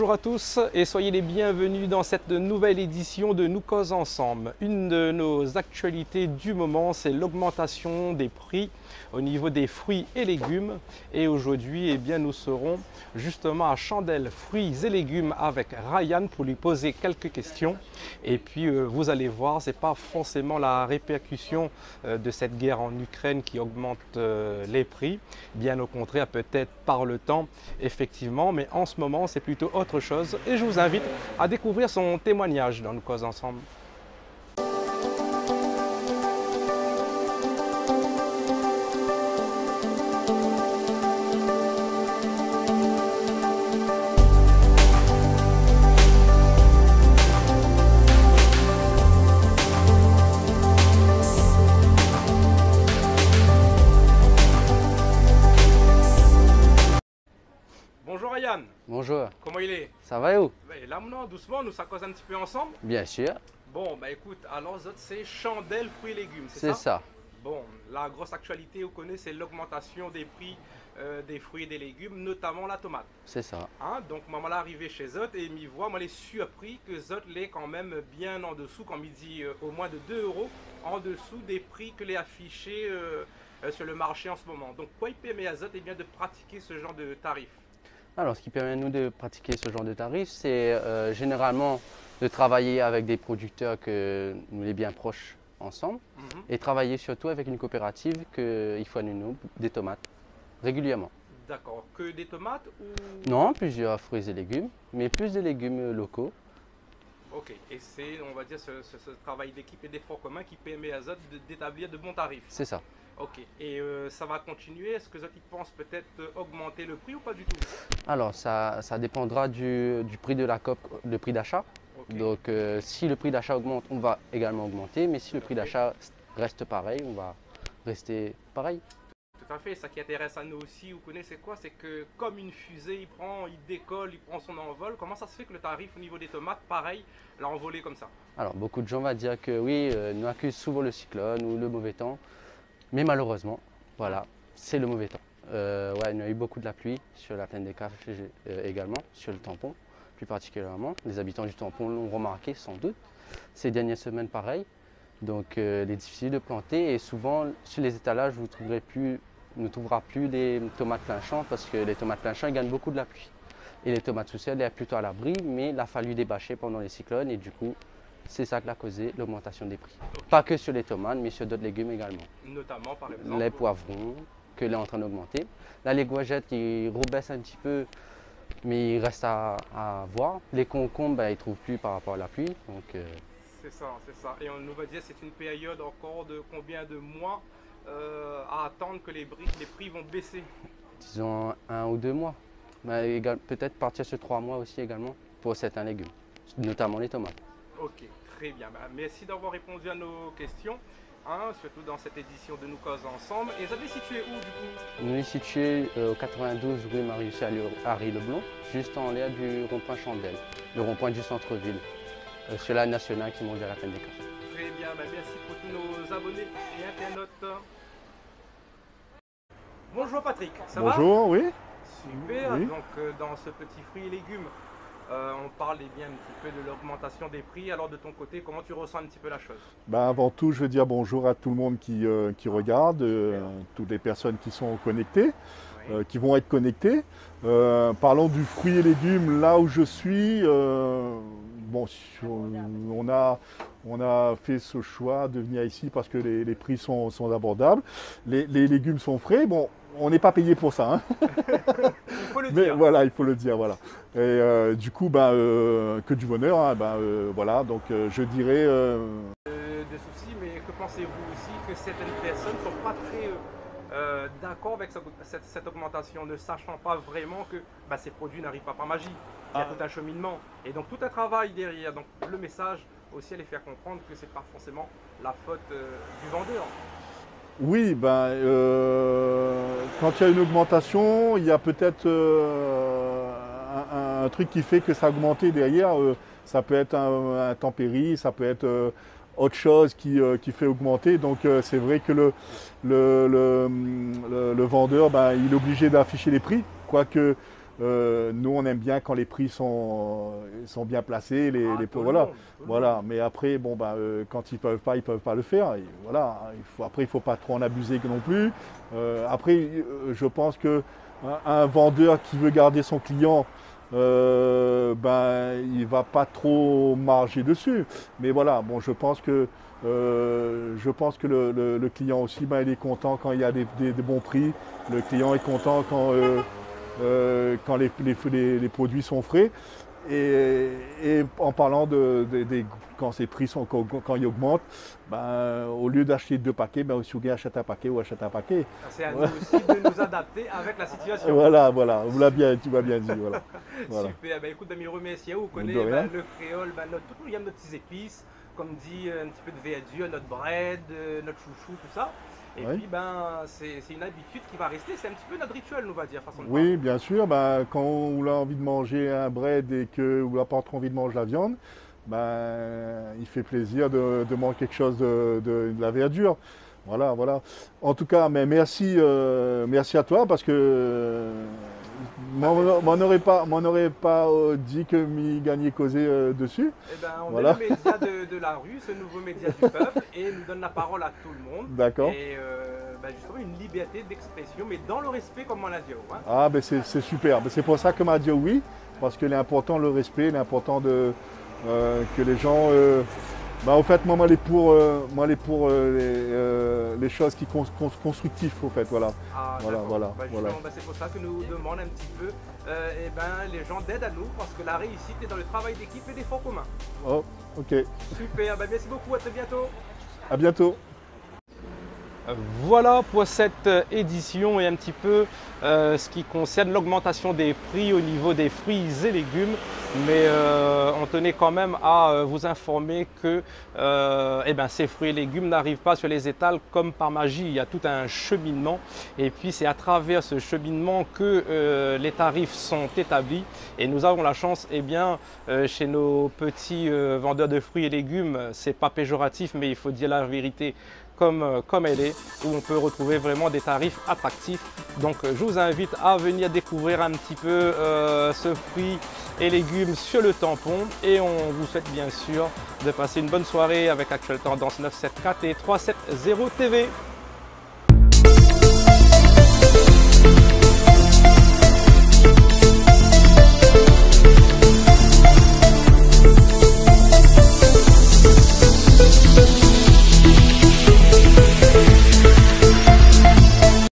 Bonjour à tous et soyez les bienvenus dans cette nouvelle édition de Nous Cause Ensemble. Une de nos actualités du moment, c'est l'augmentation des prix au niveau des fruits et légumes. Et aujourd'hui, nous serons justement à Chandelle Fruits et Légumes avec Ryan pour lui poser quelques questions. Et puis, vous allez voir, ce n'est pas forcément la répercussion de cette guerre en Ukraine qui augmente les prix. Bien au contraire, peut-être par le temps, effectivement, mais en ce moment, c'est plutôt autre chose. Et je vous invite à découvrir son témoignage dans Nous Cause Ensemble. Bonjour Ryan. Bonjour, Comment il est? ça va et vous? Là maintenant, doucement, nous ça cause un petit peu ensemble. Bien sûr, Bon, écoute, alors c'est Chandelle Fruits et Légumes, c'est c'est ça? ça. Bon, la grosse actualité, vous connaissez, c'est l'augmentation des prix des fruits et des légumes, notamment la tomate. C'est ça. Hein, donc, maman est arrivé chez Zot et m'y voit, moi, elle est surpris que Zot l'est quand même bien en dessous, comme il dit, au moins de 2 euros en dessous des prix que l'est affiché sur le marché en ce moment. Donc, quoi il permet à Zot bien de pratiquer ce genre de tarif? Alors, ce qui permet à nous de pratiquer ce genre de tarif, c'est généralement de travailler avec des producteurs que nous les bien proches ensemble et travailler surtout avec une coopérative qu'il faut à nous des tomates régulièrement. D'accord, que des tomates ou... Non, plusieurs fruits et légumes, mais plus de légumes locaux. Ok, et c'est, on va dire, ce travail d'équipe et d'effort commun qui permet à Zot d'établir de bons tarifs. C'est ça. Ok, et ça va continuer. Est-ce que Zot pense peut-être augmenter le prix ou pas du tout? Alors, ça dépendra du prix de la COP, le prix d'achat. Ok. Donc, si le prix d'achat augmente, on va également augmenter, mais si le prix d'achat reste pareil, on va rester pareil. Tout à fait, ça qui intéresse à nous aussi, vous connaissez quoi? C'est que comme une fusée, il décolle, il prend son envol. Comment ça se fait que le tarif au niveau des tomates, pareil, l'a envolé comme ça? Alors, beaucoup de gens vont dire que oui, nous accusent souvent le cyclone ou le mauvais temps, mais malheureusement, voilà, c'est le mauvais temps. Ouais, il y a eu beaucoup de la pluie sur la plaine des Caches également, sur le tampon plus particulièrement. Les habitants du tampon l'ont remarqué sans doute. Ces dernières semaines, pareil. Donc, il est difficile de planter et souvent, sur les étalages, vous ne trouverez plus les tomates plein champ parce que les tomates plein champ, ils gagnent beaucoup de la pluie. Et les tomates sous serre, elles sont plutôt à l'abri, mais il a fallu des bâchers pendant les cyclones et du coup, c'est ça qui a causé l'augmentation des prix. Pas que sur les tomates, mais sur d'autres légumes également. Notamment, par exemple, Les poivrons, que l'est en train d'augmenter. Là, les courgettes, ils rebaissent un petit peu, mais il reste à voir. Les concombres, ils ne trouvent plus par rapport à la pluie. Donc, c'est ça, c'est ça. Et on nous va dire c'est une période encore de combien de mois à attendre que les prix vont baisser? disons 1 ou 2 mois. Peut-être partir sur 3 mois aussi également pour certains légumes, notamment les tomates. Ok, très bien. Merci d'avoir répondu à nos questions, hein, surtout dans cette édition de Nous Cause Ensemble. Et vous êtes situé où du coup? Nous sommes situés au 92 rue Marius-Harry Leblond, juste en l'air du rond-point Chandelle, le rond-point du centre-ville, sur la nationale qui monte vers la plaine des Caches. Très bien, merci pour tous nos abonnés et internautes. Bonjour Patrick, ça va? Bonjour, oui. Super, Oui. donc dans ce petit fruit et légumes, on parle bien un petit peu de l'augmentation des prix. Alors de ton côté, comment tu ressens un petit peu la chose? Avant tout, je veux dire bonjour à tout le monde qui regarde, toutes les personnes qui sont connectées, Oui. qui vont être connectées. Parlons du fruit et légumes, là où je suis, bon, on a fait ce choix de venir ici parce que les prix sont abordables. Les légumes sont frais. Bon, on n'est pas payé pour ça, hein. Il faut le Mais dire. voilà, il faut le dire, voilà. Et du coup, que du bonheur, hein, voilà. Donc, je dirais. De soucis, mais que pensez-vous aussi que certaines personnes ne sont pas très d'accord avec cette augmentation, ne sachant pas vraiment que ces produits n'arrivent pas par magie. Il y a tout un cheminement et donc tout un travail derrière. Donc le message aussi, elle est faire comprendre que c'est pas forcément la faute du vendeur. Oui, quand il y a une augmentation, il y a peut-être un truc qui fait que ça a augmenté derrière. Ça peut être un tempéri, ça peut être autre chose qui fait augmenter. Donc c'est vrai que le vendeur, il est obligé d'afficher les prix. Quoique Nous, on aime bien quand les prix sont bien placés. Voilà. Voilà. Mais après, bon, quand ils peuvent pas le faire. Et voilà. Après, il ne faut pas trop en abuser non plus. Après, je pense que un vendeur qui veut garder son client, il ne va pas trop marger dessus. Mais voilà, bon, je pense que le client aussi, il est content quand il y a des bons prix. Le client est content quand les produits sont frais. Et en parlant quand ces prix quand ils augmentent, au lieu d'acheter 2 paquets, aussi bien achète un paquet ou achète un paquet. C'est à nous aussi de nous adapter avec la situation. Voilà, tu m'as bien dit. Voilà. Voilà. Super, écoute, Damiro, merci. Vous connaissez le créole, toute il y a nos petites épices, comme dit, un petit peu de verdure, notre bread, notre chouchou, tout ça. Et puis, c'est une habitude qui va rester, c'est un petit peu notre rituel, on va dire, façon de parler. Oui, bien sûr. Quand on a envie de manger un bread et qu'on n'a pas trop envie de manger la viande, il fait plaisir de manger quelque chose de la verdure. Voilà, voilà. En tout cas, mais merci à toi parce que m'en aurait pas dit que m'y gagnait causé dessus. On est le média de la rue, ce nouveau média du peuple, et nous donne la parole à tout le monde. D'accord. Et justement une liberté d'expression, mais dans le respect, comme on l'a dit. Hein. Ah, c'est super. C'est pour ça que m'a dit oui, parce qu'il est important le respect, il est important que les gens. Au fait, moi, je suis pour les choses qui sont constructives, au fait, voilà. Ah, voilà. C'est pour ça que nous demandons un petit peu les gens d'aide à nous, parce que la réussite est dans le travail d'équipe et d'efforts communs. Oh, ok. Super, merci beaucoup, à très bientôt. À bientôt. Voilà pour cette édition et un petit peu ce qui concerne l'augmentation des prix au niveau des fruits et légumes. Mais on tenait quand même à vous informer que ces fruits et légumes n'arrivent pas sur les étals comme par magie. Il y a tout un cheminement et puis c'est à travers ce cheminement que les tarifs sont établis. Et nous avons la chance, chez nos petits vendeurs de fruits et légumes, c'est pas péjoratif, mais il faut dire la vérité comme elle est, où on peut retrouver vraiment des tarifs attractifs. Donc je vous invite à venir découvrir un petit peu ce fruit et légumes sur le tampon, et on vous souhaite bien sûr de passer une bonne soirée avec Actuelle Tendance 974 et 370 TV.